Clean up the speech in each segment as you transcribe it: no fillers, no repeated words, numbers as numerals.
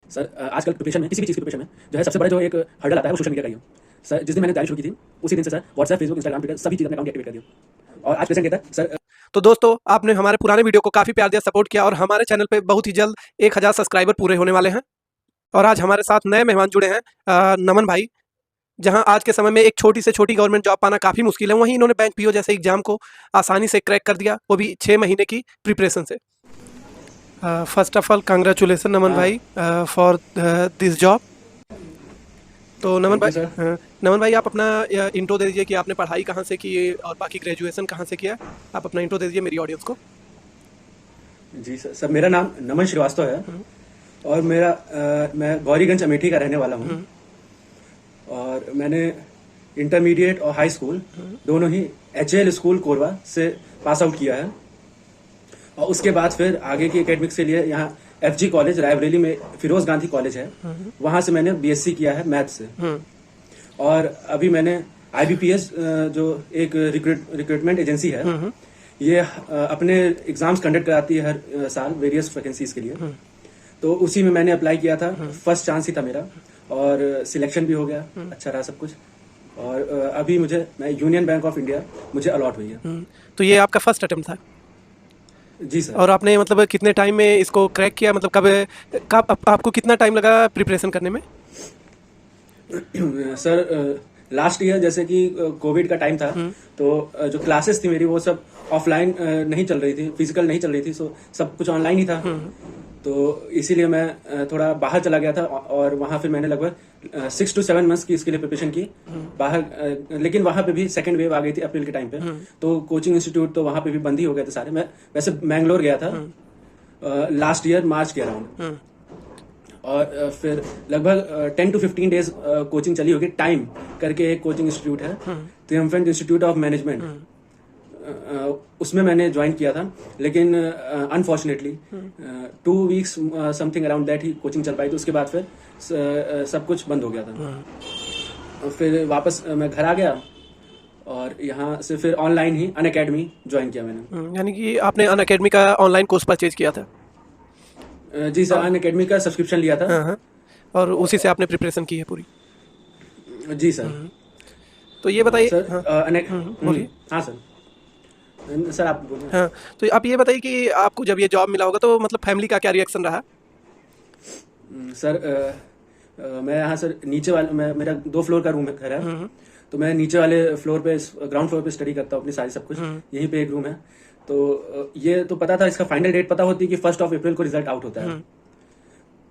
Sir आजकल preparation में किसी भी चीज़ की प्रिपरेशन में जो है सबसे बड़ा जो एक हर्डल आता है वो सोशल मीडिया का ही है। सर जिस दिन मैंने तैयारी शुरू की थी उसी दिन से sir WhatsApp, Facebook, Instagram, Twitter सभी चीज़ अपने अकाउंट एक्टिवेट कर दिया और आज प्रेजेंट कहता है सर। तो दोस्तों, आपने हमारे पुराने वीडियो को काफ़ी प्यार दिया, सपोर्ट किया और हमारे चैनल पे बहुत ही जल्द 1000 सब्सक्राइबर पूरे होने वाले हैं। और आज हमारे साथ नए मेहमान जुड़े हैं, नमन भाई। जहां आज के समय में एक छोटी से छोटी गवर्नमेंट जॉब पाना काफ़ी मुश्किल है, वहीं इन्होंने बैंक पीओ जैसे एग्जाम को आसानी से क्रैक कर दिया, वो भी 6 महीने की प्रिपरेशन से। फर्स्ट ऑफ ऑल कंग्रेचुलेसन नमन भाई फॉर दिस जॉब। तो नमन भाई आप अपना इंट्रो दे दीजिए कि आपने पढ़ाई कहाँ से की और बाकी ग्रेजुएशन कहाँ से किया। आप अपना इंट्रो दे दीजिए मेरी ऑडियंस को। जी सर, मेरा नाम नमन श्रीवास्तव है और मैं गौरीगंज अमेठी का रहने वाला हूँ और मैंने इंटरमीडिएट और हाई स्कूल दोनों ही HL स्कूल कोरबा से पास आउट किया है और उसके बाद फिर आगे की एकेडमिक्स के लिए यहाँ FG कॉलेज रायबरेली में फिरोज गांधी कॉलेज है, वहां से मैंने BSc किया है मैथ से। और अभी मैंने IBPS जो एक रिक्रूटमेंट एजेंसी है, ये अपने एग्जाम्स कंडक्ट कराती है हर साल वेरियस वैकेंसीज के लिए, तो उसी में मैंने अप्लाई किया था। फर्स्ट चांस ही था मेरा और सिलेक्शन भी हो गया, अच्छा रहा सब कुछ। और अभी मैं यूनियन बैंक ऑफ इंडिया मुझे अलॉट हुई है। तो ये आपका फर्स्ट अटेम्प्ट था? जी सर। और आपने मतलब कितने टाइम में इसको क्रैक किया, मतलब कब आपको कितना टाइम लगा प्रिपरेशन करने में? सर लास्ट ईयर जैसे कि कोविड का टाइम था, तो जो क्लासेस थी मेरी वो सब ऑफलाइन नहीं चल रही थी, फिजिकल नहीं चल रही थी, सो सब कुछ ऑनलाइन ही था। तो इसीलिए मैं थोड़ा बाहर चला गया था और वहां फिर मैंने लगभग 6 to 7 मंथ्स की इसके लिए प्रिपरेशन की बाहर। लेकिन वहां पे भी सेकंड वेव आ गई थी अप्रैल के टाइम पे, तो कोचिंग इंस्टीट्यूट तो वहां पे भी बंद ही हो गए थे सारे। मैं वैसे मैंगलोर गया था लास्ट ईयर मार्च के अराउंड, और फिर लगभग 10 to 15 डेज कोचिंग चली होगी। टाइम करके एक कोचिंग इंस्टीट्यूट है, ट्रियम्फेंट इंस्टीट्यूट ऑफ मैनेजमेंट, उसमें मैंने ज्वाइन किया था। लेकिन unfortunately 2 weeks something around that he coaching चल पाई, तो उसके बाद फिर सब कुछ बंद हो गया था। फिर वापस मैं घर आ गया और यहाँ से फिर ऑनलाइन ही अनअकैडमी ज्वाइन किया मैंने। यानी कि आपने अनअकैडमी का ऑनलाइन कोर्स परचेज किया था? जी सर, अनअकैडमी का सब्सक्रिप्शन लिया था। और उसी से आपने प्रिपरेशन की है पूरी? जी सर। तो ये बताइए सर, बोलिए। हाँ सर आप बोलिए। हाँ, तो आप ये बताइए कि आपको जब ये जॉब मिला होगा तो मतलब फैमिली का क्या रिएक्शन रहा? सर मैं यहाँ सर नीचे वाले मेरा 2 फ्लोर का रूम घर है, तो मैं नीचे वाले फ्लोर पे ग्राउंड फ्लोर पे स्टडी करता हूँ अपनी सारी सब कुछ। यहीं पे एक रूम है, तो ये तो पता था, इसका फाइनल डेट पता होती है कि 1 अप्रैल को रिजल्ट आउट होता है।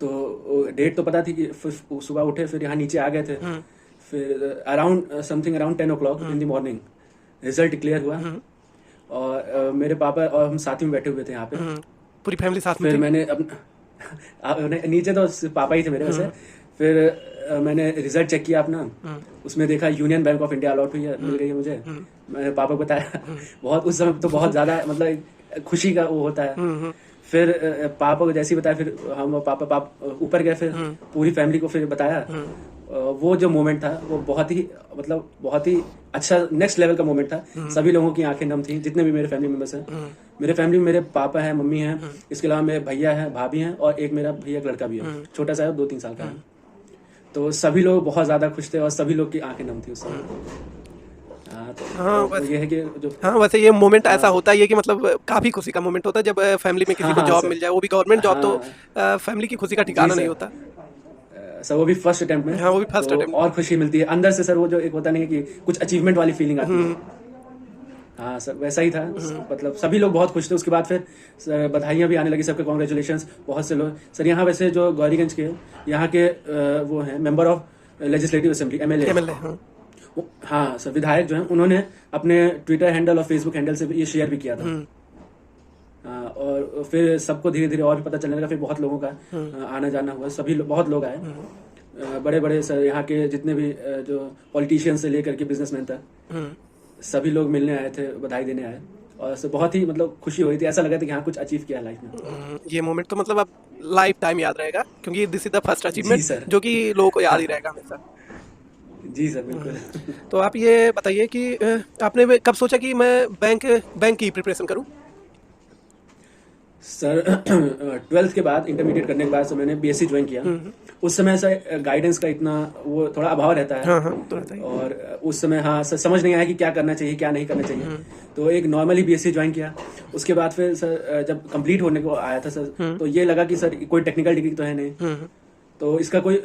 तो डेट तो पता थी कि सुबह उठे फिर यहाँ नीचे आ गए थे। फिर around 10 o'clock in the morning result declare हुआ और मेरे पापा और हम साथ में बैठे हुए थे यहाँ पे, पूरी फैमिली साथ में फिर थी? मैंने नीचे तो सिर्फ पापा ही थे मेरे वैसे। फिर मैंने रिजल्ट चेक किया अपना, उसमें देखा Union Bank of India allot हुई है, मिल गई है मुझे। मैंने पापा को बताया, बहुत उस समय तो बहुत ज्यादा मतलब खुशी का वो होता है। फिर पापा को जैसे ही बताया, फिर हम पापा ऊपर गए, फिर पूरी फैमिली को फिर बताया। वो जो मोमेंट था वो बहुत ही अच्छा नेक्स्ट लेवल का मोमेंट था। सभी लोगों की आंखें नम थी, जितने भी मेरे फैमिली मेंबर्स हैं। मेरे फैमिली में मेरे पापा हैं, मम्मी हैं, इसके अलावा मेरे भैया हैं, भाभी हैं और एक मेरा भैया का लड़का भी है, छोटा सा है, 2-3 साल का है। तो सभी लोग बहुत ज्यादा खुश थे और सभी लोग की आंखें नम थी उस समय। ये है कि जो वैसे ये मोमेंट ऐसा होता है कि मतलब काफी खुशी का मोमेंट होता है जब फैमिली में किसी को जॉब मिल जाए, वो भी गवर्नमेंट जॉब। तो फैमिली की खुशी का ठिकाना नहीं होता सर। वो भी फर्स्ट अटेम्प्ट में। हाँ, वो भी फर्स्ट अटेम्प्ट। और खुशी मिलती है अंदर से सर, वो जो एक होता नहीं है कि कुछ अचीवमेंट वाली फीलिंग आती है। हाँ सर, वैसा ही था। मतलब सभी लोग बहुत खुश थे। उसके बाद फिर बधाइयाँ भी आने लगी सबके, कॉन्ग्रेचुलेशंस बहुत से लोग। सर यहाँ वैसे जो गौरीगंज के यहाँ के वो हैं member of legislative assembly, MLA। हाँ सर, विधायक जो हैं उन्होंने अपने ट्विटर हैंडल और फेसबुक हैंडल से ये शेयर भी किया था। और फिर सबको धीरे धीरे और भी पता चलने लगा। फिर बहुत लोगों का आना जाना हुआ, बहुत लोग आए, बड़े बड़े सर यहाँ के जितने भी जो पॉलिटिशियन से लेकर के बिजनेसमैन तक सभी लोग मिलने आए थे, बधाई देने आए। और सर बहुत ही मतलब खुशी हुई थी, ऐसा लगा था कि हाँ कुछ अचीव किया लाइफ में। ये मोमेंट तो मतलब अब लाइफ टाइम याद रहेगा, क्योंकि this is the first achievement जो कि लोगों को याद ही रहेगा हमेशा। जी सर, बिल्कुल। तो आप ये बताइए कि आपने कब सोचा कि मैं बैंक की प्रिपरेशन करूं? सर 12th के बाद इंटरमीडिएट करने के बाद सर मैंने बीएससी ज्वाइन किया। उस समय सर गाइडेंस का इतना वो थोड़ा अभाव रहता है। हाँ हाँ, तो रहता ही। और उस समय हाँ सर समझ नहीं आया कि क्या करना चाहिए क्या नहीं करना चाहिए। तो एक नॉर्मली बीएससी ज्वाइन किया। उसके बाद फिर सर जब कंप्लीट होने को आया था सर, तो ये लगा कि सर कोई टेक्निकल डिग्री तो है नहीं, तो इसका कोई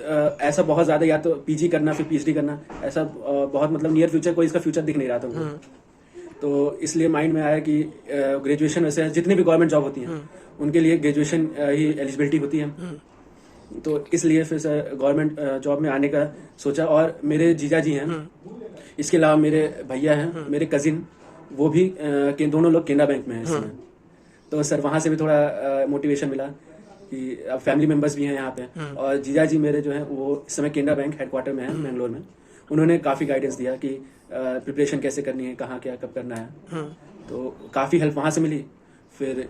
ऐसा बहुत ज्यादा या तो पीजी करना फिर पीएचडी करना, ऐसा बहुत मतलब नियर फ्यूचर कोई इसका फ्यूचर दिख नहीं रहा था मुझे। तो इसलिए माइंड में आया कि ग्रेजुएशन वैसे जितनी भी गवर्नमेंट जॉब होती हैं उनके लिए ग्रेजुएशन ही एलिजिबिलिटी होती है। तो इसलिए फिर सर गवर्नमेंट जॉब में आने का सोचा। और मेरे जीजा जी हैं, इसके अलावा मेरे भैया हैं, मेरे कजिन, वो भी दोनों लोग केनरा बैंक में हैं इस समय। तो सर वहाँ से भी थोड़ा मोटिवेशन मिला कि अब फैमिली मेंबर्स भी हैं यहाँ पे। और जीजा जी मेरे जो हैं वो इस समय केनरा बैंक हेडक्वार्टर में है बेंगलोर में। उन्होंने काफ़ी गाइडेंस दिया कि प्रिपरेशन कैसे करनी है, कहाँ क्या कब करना है। तो काफ़ी हेल्प वहाँ से मिली। फिर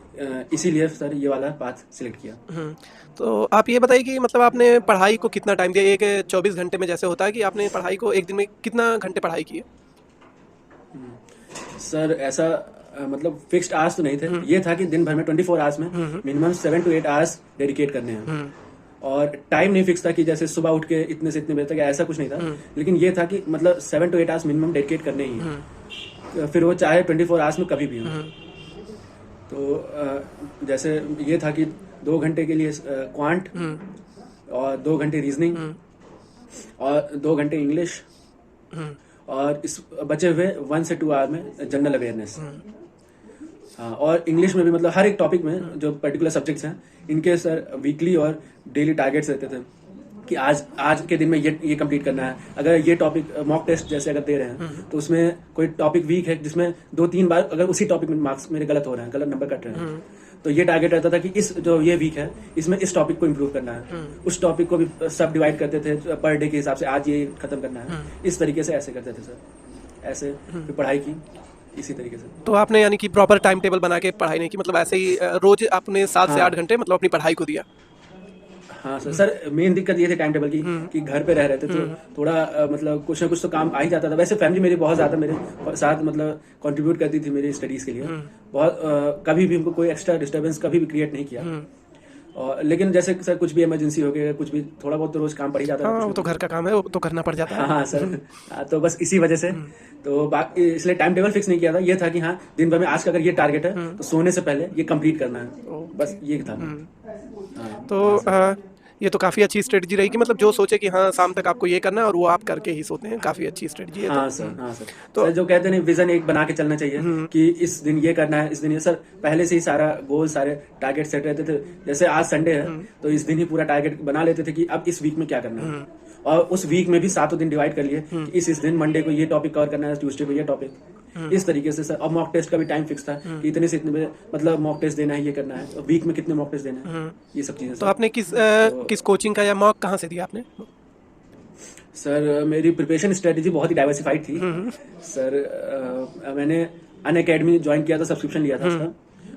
इसीलिए सर ये वाला पाथ सिलेक्ट किया। तो आप ये बताइए कि मतलब आपने पढ़ाई को कितना टाइम दिया? एक 24 घंटे में जैसे होता है कि आपने पढ़ाई को एक दिन में कितना घंटे पढ़ाई की है? सर ऐसा मतलब फिक्स्ड आवर्स तो नहीं थे। ये था कि दिन भर में 24 आवर्स में मिनिमम 7 to 8 आवर्स डेडिकेट करने हैं। और टाइम नहीं फिक्स था कि जैसे सुबह उठ के इतने से इतने बजे तक, ऐसा कुछ नहीं था। लेकिन ये था कि मतलब 7 to 8 आवर्स मिनिमम डेडिकेट करने ही है, फिर वो चाहे 24 आवर्स में कभी भी हो। तो जैसे ये था कि 2 घंटे के लिए क्वांट और 2 घंटे रीजनिंग और 2 घंटे इंग्लिश और इस बचे हुए 1 से 2 आवर में जनरल अवेयरनेस। हाँ, और इंग्लिश में भी मतलब हर एक टॉपिक में जो पर्टिकुलर सब्जेक्ट्स हैं इनके सर वीकली और डेली टारगेट्स रहते थे कि आज के दिन में ये कंप्लीट करना है। अगर ये टॉपिक मॉक टेस्ट जैसे अगर दे रहे हैं तो उसमें कोई टॉपिक वीक है जिसमें 2-3 बार अगर उसी टॉपिक में मार्क्स मेरे गलत हो रहे हैं, गलत नंबर कट रहे हैं, तो ये टारगेट रहता था कि इस जो ये वीक है इसमें इस टॉपिक को इम्प्रूव करना है। उस टॉपिक को भी सब डिवाइड करते थे पर डे के हिसाब से, आज ये खत्म करना है। इस तरीके से ऐसे करते थे सर, ऐसे फिर पढ़ाई की इसी तरीके से। तो आपने यानी कि प्रॉपर टाइम टेबल बना के पढ़ाई नहीं की, मतलब ऐसे ही रोज आपने 7 से 8 घंटे मतलब अपनी पढ़ाई को दिया? हाँ सर मेन दिक्कत ये थी टाइम टेबल की कि घर पे रह रहे थे तो थोड़ा मतलब कुछ ना कुछ तो काम आ ही जाता था। वैसे फैमिली मेरी बहुत ज्यादा मेरे साथ मतलब कंट्रीब्यूट करती थी मेरी स्टडीज के लिए, बहुत कभी भी उनको कोई एक्स्ट्रा डिस्टर्बेंस कभी भी क्रिएट नहीं किया। और लेकिन जैसे सर कुछ भी इमरजेंसी हो गया, कुछ भी थोड़ा बहुत तो रोज काम पड़ ही जाता है। वो तो घर का काम है, वो तो करना पड़ जाता है। हाँ सर, तो बस इसी वजह से तो बाकी इसलिए टाइम टेबल फिक्स नहीं किया था। ये था कि हाँ दिन भर में आज का अगर ये टारगेट है तो सोने से पहले ये कंप्लीट करना है, बस ये था। तो ये तो काफ़ी अच्छी स्ट्रेटजी रही कि मतलब जो सोचे कि हाँ शाम तक आपको ये करना है और वो आप करके ही सोते हैं, काफ़ी अच्छी स्ट्रेटजी है। हाँ सर तो जो कहते हैं विजन एक बना के चलना चाहिए कि इस दिन ये करना है, इस दिन ये। सर पहले से ही सारा गोल सारे टारगेट सेट रहते थे। जैसे आज संडे है तो इस दिन ही पूरा टारगेट बना लेते थे कि अब इस वीक में क्या करना है, और उस वीक में भी 7 दिन डिवाइड कर लिए कि इस दिन मंडे को ये टॉपिक कवर करना है, ट्यूसडे को ये टॉपिक, इस तरीके से सर। और मॉक टेस्ट का भी टाइम फिक्स था कि इतने से इतने बजे मतलब मॉक टेस्ट देना है, ये करना है, वीक में कितने मॉक टेस्ट देना है, ये सब चीजें। तो आपने किस कोचिंग का या मॉक कहाँ से दिया आपने? सर मेरी प्रिपरेशन स्ट्रेटेजी बहुत ही डाइवर्सिफाइड थी सर। मैंने अन अकेडमी ज्वाइन किया था, सब्सक्रिप्शन लिया था उसका।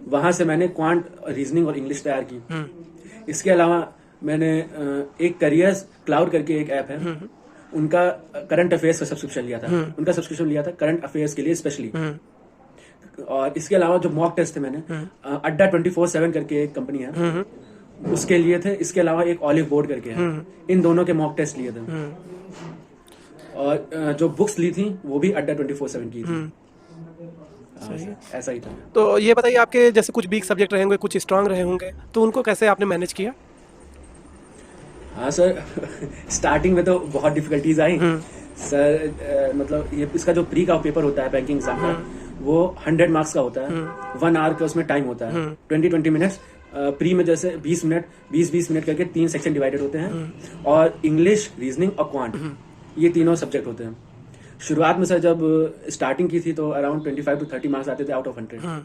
वहां से मैंने क्वांट, रीजनिंग और इंग्लिश तैयार की। इसके अलावा मैंने एक करियर्स क्लाउड करके एक ऐप है, उनका करंट अफेयर्स का सब्सक्रिप्शन लिया था। उनका सब्सक्रिप्शन लिया था करंट अफेयर्स के लिए स्पेशली। और इसके अलावा जो मॉक टेस्ट थे मैंने अड्डा 24/7 करके एक कंपनी है उसके लिए थे। इसके अलावा एक ऑलिव बोर्ड करके है, इन दोनों के मॉक टेस्ट लिए थे। और जो बुक्स ली थी वो भी अड्डा 24/7 की थी। ऐसा ही था। तो ये बताइए आपके जैसे कुछ वीक सब्जेक्ट रहे होंगे, कुछ स्ट्रांग रहे होंगे, तो उनको कैसे आपने मैनेज किया? हाँ सर स्टार्टिंग में तो बहुत डिफिकल्टीज आई सर। मतलब ये इसका जो प्री का पेपर होता है बैंकिंग एग्जाम का, वो 100 मार्क्स का होता है। 1 आवर का उसमें टाइम होता है, 20 मिनट्स। प्री में जैसे 20 मिनट करके 3 सेक्शन डिवाइडेड होते हैं। और इंग्लिश, रीजनिंग और क्वांट, ये तीनों सब्जेक्ट होते हैं। शुरुआत में सर जब स्टार्टिंग की थी तो अराउंड 25 to 30 मार्क्स आते थे आउट ऑफ 100।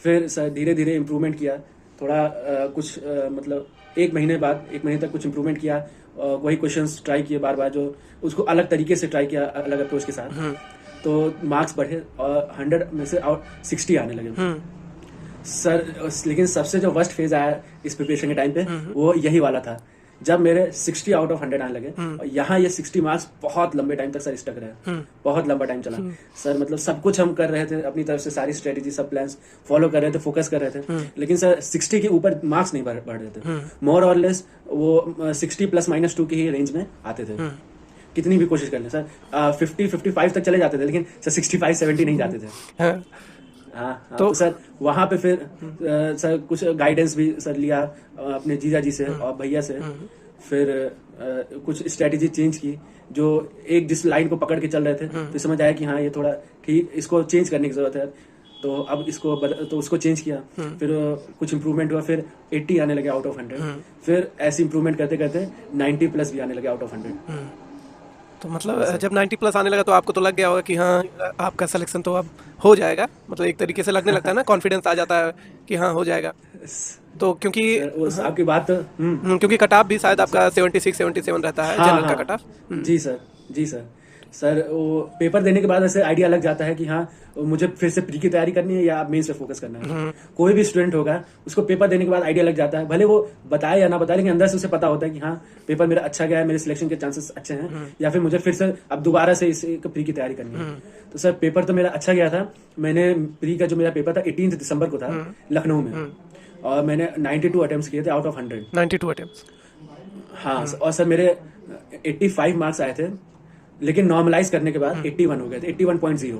फिर सर धीरे धीरे इम्प्रूवमेंट किया थोड़ा, कुछ मतलब एक महीने तक कुछ इम्प्रूवमेंट किया। वही क्वेश्चंस ट्राई किए बार बार, जो उसको अलग तरीके से ट्राई किया, अलग अप्रोच के साथ, तो मार्क्स बढ़े और 100 में से 60 आने लगे सर। लेकिन सबसे जो वर्स्ट फेज आया इस प्रिपरेशन के टाइम पे वो यही वाला था जब मेरे 60 आउट ऑफ 100 आने लगे, और यहाँ ये 60 मार्क्स बहुत लंबे टाइम तक सर स्टक रहे, बहुत लंबा टाइम चला सर। मतलब सब कुछ हम कर रहे थे अपनी तरफ से, सारी स्ट्रेटेजी, सब प्लान्स फॉलो कर रहे थे, फोकस कर रहे थे, लेकिन सर 60 के ऊपर मार्क्स नहीं बढ़ रहे थे। मोर और लेस वो 60 +-2 की ही रेंज में आते थे, कितनी भी कोशिश कर लें सर। 50-55 तक चले जाते थे, लेकिन सर 65-70 नहीं जाते थे। हाँ, तो सर वहाँ पे फिर सर कुछ गाइडेंस भी सर लिया अपने जीजा जी से और भैया से। फिर कुछ स्ट्रेटेजी चेंज की, जो एक जिस लाइन को पकड़ के चल रहे थे, तो समझ आया कि हाँ ये थोड़ा ठीक, इसको चेंज करने की जरूरत है। तो अब तो उसको चेंज किया, फिर कुछ इंप्रूवमेंट हुआ, फिर 80 आने लगे आउट ऑफ 100, फिर ऐसे इंप्रूवमेंट करते करते 90+ भी आने लगे आउट ऑफ 100। तो मतलब जब 90+ आने लगा तो आपको तो लग गया होगा कि हाँ आपका सिलेक्शन तो अब हो जाएगा, मतलब एक तरीके से लगने लगता है ना, कॉन्फिडेंस आ जाता है कि हाँ हो जाएगा। तो क्योंकि आपकी बात क्योंकि कट ऑफ भी शायद आपका 76-77 रहता है जनरल का कट ऑफ। जी सर सर वो पेपर देने के बाद ऐसे आइडिया लग जाता है कि हाँ मुझे फिर से प्री की तैयारी करनी है या मेंस पे फोकस करना है। कोई भी स्टूडेंट होगा, उसको पेपर देने के बाद आइडिया लग जाता है, भले वो बताए या ना बताए, लेकिन अंदर से उसे पता होता है कि हाँ पेपर मेरा अच्छा गया है, मेरे सिलेक्शन के चांसेस अच्छे हैं, या फिर मुझे फिर से अब दोबारा से इस प्री की तैयारी करनी है। तो सर पेपर तो मेरा अच्छा गया था। मैंने प्री का जो मेरा पेपर था 18 दिसंबर को था लखनऊ में, और मैंने 92 अटेम्प्ट्स किए थे आउट ऑफ 100। 92 अटेम्प्ट्स, हाँ। और सर मेरे 85 मार्क्स आए थे, लेकिन नॉर्मलाइज करने के बाद 81 हो गए थे, 81.0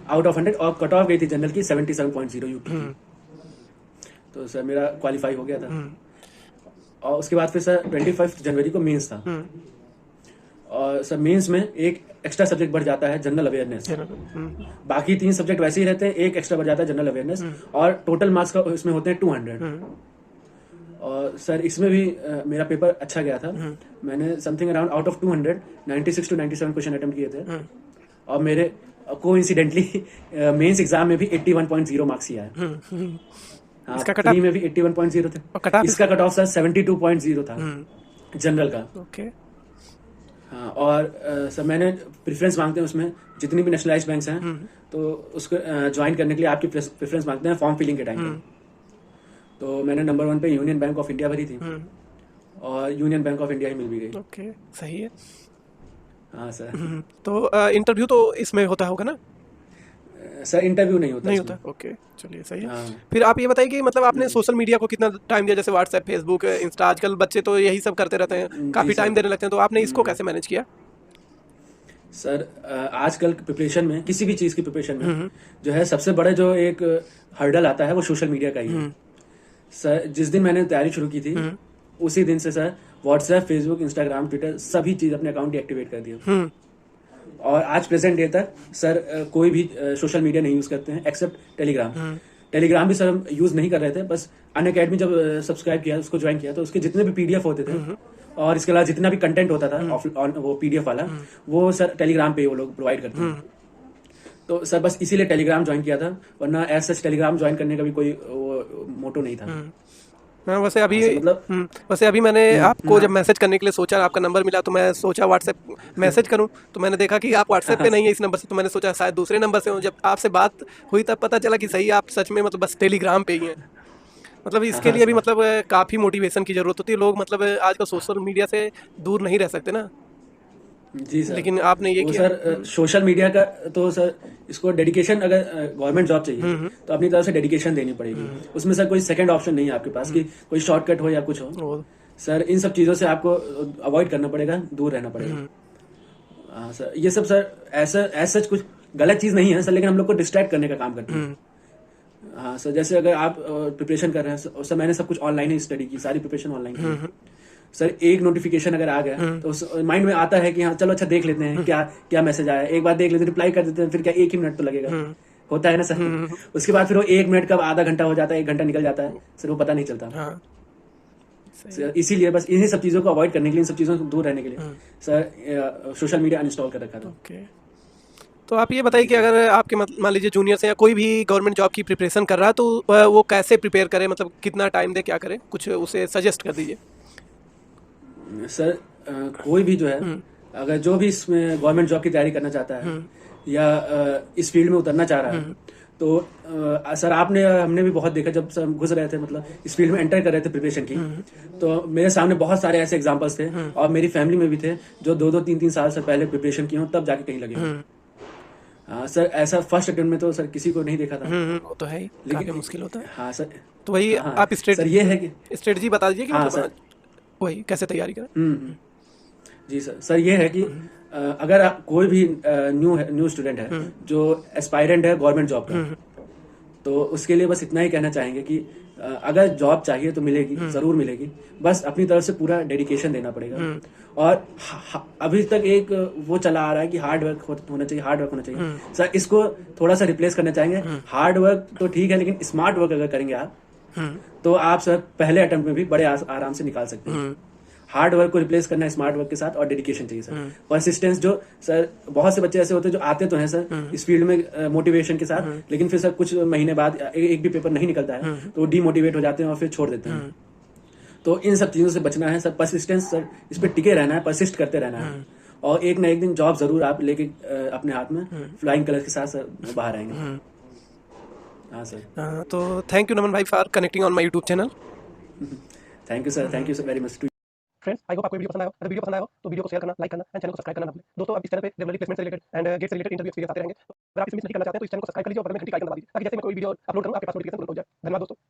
आउट ऑफ 100, और कट ऑफ गई थी जनरल की 77.0 यूपी की। तो सर मेरा क्वालिफाई हो गया था। और उसके बाद फिर सर 25 जनवरी को मेंस था, और सर मेंस में एक एक्स्ट्रा सब्जेक्ट बढ़ जाता है, जनरल अवेयरनेस। बाकी 3 सब्जेक्ट वैसे ही रहते हैं, एक एक्स्ट्रा बढ़ जाता है जनरल अवेयरनेस, और टोटल मार्क्स का इसमें होते हैं 200। और सर इसमें भी मेरा पेपर अच्छा गया था। मैंने something around out of 200 96 to 97 question attempt किए थे, और मेरे कोइंसिडेंटली मेंस एग्जाम में भी 81.0 मार्क्स ही आए। इसका कट ऑफ में भी 81.0 थे, इसका कट ऑफ सर 72.0 था जनरल का। ओके। हाँ, और सर मैंने प्रेफरेंस मांगते हैं उसमें, जितनी भी नेशनलाइज्ड बैंक्स हैं तो उसको ज्वाइन करने के लिए आपकी प्रेफरेंस मांगते हैं फॉर्म फिलिंग के टाइम पे। तो मैंने नंबर 1 पे यूनियन बैंक ऑफ इंडिया भरी थी, और यूनियन बैंक ऑफ इंडिया ही मिल भी गई। ओके, सही है। हाँ सर। तो इंटरव्यू तो इसमें होता होगा ना? सर इंटरव्यू नहीं होता। ओके, चलिए सही है। हाँ। फिर आप ये बताइए कि मतलब आपने सोशल मीडिया को कितना टाइम दिया, जैसे व्हाट्सएप, फेसबुक, इंस्टा, आजकल बच्चे तो यही सब करते रहते हैं, काफी टाइम देने लगते हैं, तो आपने इसको कैसे मैनेज किया? सर आजकल प्रिपरेशन में, किसी भी चीज की प्रिपरेशन में जो है सबसे बड़ा जो एक हर्डल आता है वो सोशल मीडिया का ही है। सर जिस दिन मैंने तैयारी शुरू की थी उसी दिन से sir WhatsApp, Facebook, Instagram, Twitter सभी चीज अपने अकाउंट एक्टिवेट कर दिया। और आज प्रेजेंट डे तक सर कोई भी सोशल मीडिया नहीं यूज करते हैं एक्सेप्ट टेलीग्राम। टेलीग्राम भी सर हम यूज नहीं कर रहे थे, बस अनअकैडमी जब सब्सक्राइब किया, उसको ज्वाइन किया, तो उसके जितने भी पीडीएफ होते थे और इसके अलावा जितना भी कंटेंट होता था वो पीडीएफ वाला, वो सर टेलीग्राम पे वो लोग प्रोवाइड करते हैं। तो सर बस इसीलिए टेलीग्राम ज्वाइन किया था, वरना एज सच टेलीग्राम ज्वाइन करने का भी कोई मोटो नहीं था। हाँ, वैसे अभी मैंने आपको जब मैसेज करने के लिए सोचा, आपका नंबर मिला तो मैं सोचा व्हाट्सएप मैसेज करूं, तो मैंने देखा कि आप व्हाट्सएप पे नहीं है इस नंबर से, तो मैंने सोचा शायद दूसरे नंबर से हो। जब आपसे बात हुई तब पता चला कि सही आप सच में मतलब बस टेलीग्राम पे ही हैं। मतलब इसके लिए भी मतलब काफ़ी मोटिवेशन की ज़रूरत होती है। लोग मतलब आजकल सोशल मीडिया से दूर नहीं रह सकते ना। जी सर, लेकिन आपने ये किया। सर सोशल मीडिया का तो सर इसको डेडिकेशन, अगर गवर्नमेंट जॉब चाहिए तो अपनी तरफ से डेडिकेशन देनी पड़ेगी। उसमें सर कोई सेकंड ऑप्शन नहीं है आपके पास कि कोई शॉर्टकट हो या कुछ हो। सर इन सब चीज़ों से आपको अवॉइड करना पड़ेगा, दूर रहना पड़ेगा। हाँ सर, ये सब सर ऐसा सच कुछ गलत चीज़ नहीं है सर, लेकिन हम लोग को डिस्ट्रैक्ट करने का काम करते हैं। हाँ सर, जैसे अगर आप प्रिपरेशन कर रहे हैं सर, मैंने सब कुछ ऑनलाइन ही स्टडी की, सारी प्रिपरेशन ऑनलाइन की। सर एक नोटिफिकेशन अगर आ गया तो उस माइंड में आता है कि हाँ चलो अच्छा देख लेते हैं क्या मैसेज आया, एक बार देख लेते हैं, रिप्लाई कर देते हैं, फिर क्या 1 ही मिनट तो लगेगा, होता है ना सर। उसके बाद फिर वो 1 मिनट कब आधा घंटा हो जाता है, 1 घंटा निकल जाता है सर, वो पता नहीं चलता। इसीलिए बस इन्हीं सब चीजों को अवॉइड करने के लिए, इन सब चीजों से दूर रहने के लिए सर सोशल मीडिया अनइंस्टॉल कर रखा था। तो आप ये बताइए कि अगर आपके मान लीजिए जूनियर से या कोई भी गवर्नमेंट जॉब की प्रिपरेशन कर रहा है तो वो कैसे प्रिपेयर करे, मतलब कितना टाइम दे, क्या करे, कुछ उसे सजेस्ट कर दीजिए। सर कोई भी जो है अगर जो भी इसमें गवर्नमेंट जॉब की तैयारी करना चाहता है या इस फील्ड में उतरना चाह रहा है, तो सर आपने हमने भी बहुत देखा जब सर हम घुस रहे थे, मतलब इस फील्ड में एंटर कर रहे थे प्रिपरेशन की, तो मेरे सामने बहुत सारे ऐसे एग्जांपल्स थे और मेरी फैमिली में भी थे जो 2-2 3-3 साल से पहले प्रिपरेशन किए हों तब जाके कहीं लगे हों। हाँ सर, ऐसा फर्स्ट अटेम्प्ट में तो सर किसी को नहीं देखा था। वो तो है ही, काफी मुश्किल होता है। हाँ सर। तो वही हाँ आप सर, ये है कि स्ट्रेटजी बता दीजिए कि हाँ मतलब सर। वही कैसे तैयारी करें। जी सर ये है कि अगर आप कोई भी न्यू स्टूडेंट है जो एस्पायरेंट है गवर्नमेंट जॉब का, तो उसके लिए बस इतना ही कहना चाहेंगे कि अगर जॉब चाहिए तो मिलेगी, जरूर मिलेगी, बस अपनी तरफ से पूरा डेडिकेशन देना पड़ेगा। और अभी तक एक वो चला आ रहा है कि हार्ड वर्क होना चाहिए, हार्ड वर्क होना चाहिए। सर इसको थोड़ा सा रिप्लेस करना चाहेंगे। हार्ड वर्क तो ठीक है, लेकिन स्मार्ट वर्क अगर करेंगे आप तो आप सर पहले अटेम्प्ट में भी बड़े आराम से निकाल सकते हैं। हार्ड वर्क को रिप्लेस करना है स्मार्ट वर्क के साथ, और डेडिकेशन चाहिए सर, परसिस्टेंस। जो सर बहुत से बच्चे ऐसे होते हैं जो आते तो हैं सर इस फील्ड में मोटिवेशन के साथ, लेकिन फिर सर कुछ महीने बाद एक भी पेपर नहीं निकलता है तो डीमोटिवेट हो जाते हैं और फिर छोड़ देते हैं। तो इन सब चीजों से बचना है सर, परसिस्टेंस सर, इस पर टिके रहना है, परसिस्ट करते रहना है, और एक ना एक दिन जॉब जरूर आप लेके अपने हाथ में फ्लाइंग कलर के साथ सर बाहर आएंगे। हाँ सर। तो थैंक यू नमन भाई for connecting on my YouTube channel. Thank you sir very much. Friends, I hope आपको वीडियो पसंद आया हो। अगर वीडियो पसंद आया हो तो वीडियो को शेयर करना, लाइक करना एंड चैनल को सब्सक्राइब करना ना भूलें। दोस्तों, अब इस चैनल पे रेगुलरली प्लेसमेंट से रिलेटेड एंड गेट से रिलेटेड इंटरव्यू एक्सपीरियंस आते रहेंगे। तो अगर आप इसमें नहीं करना चाहते हैं तो इस चैनल को सब्सक्राइब कर लीजिए और बगल में घंटी का आइकन दबा दीजिए ताकि जैसे मैं कोई वीडियो अपलोड करूं आपके पास नोटिफिकेशन तुरंत पहुंच जाए। धन्यवाद दोस्तों।